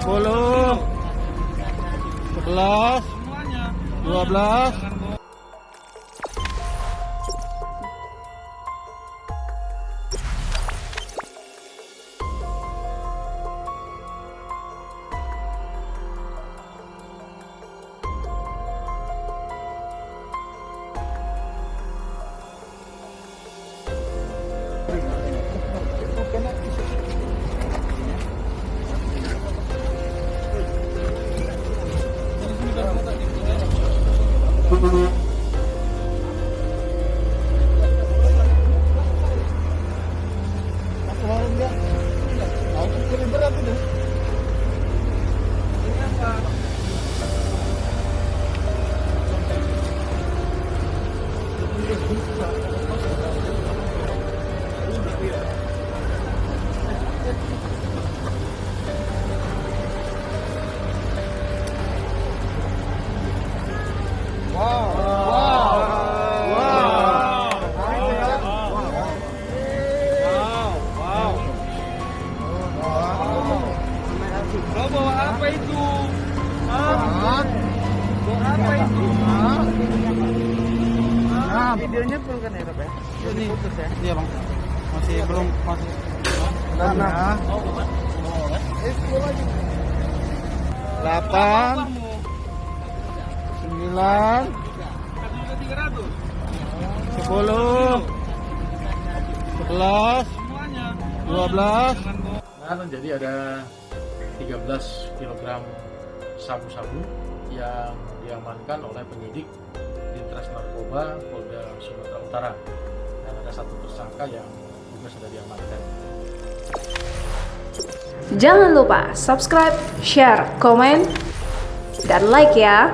10, 11, 12. Kau bawa apa itu? Hah? Bawa apa itu? Videonya full kan ya, Rob ya? Ini putus ya? Iya bang, masih belum masih. Nah. 8, 9, 10, 11, 12. Jadi ada 13 kg sabu-sabu yang diamankan oleh penyidik Ditres Narkoba Polda Sumatera Utara, dan ada satu tersangka yang juga sudah diamankan. Jangan lupa subscribe, share, komen, dan like ya.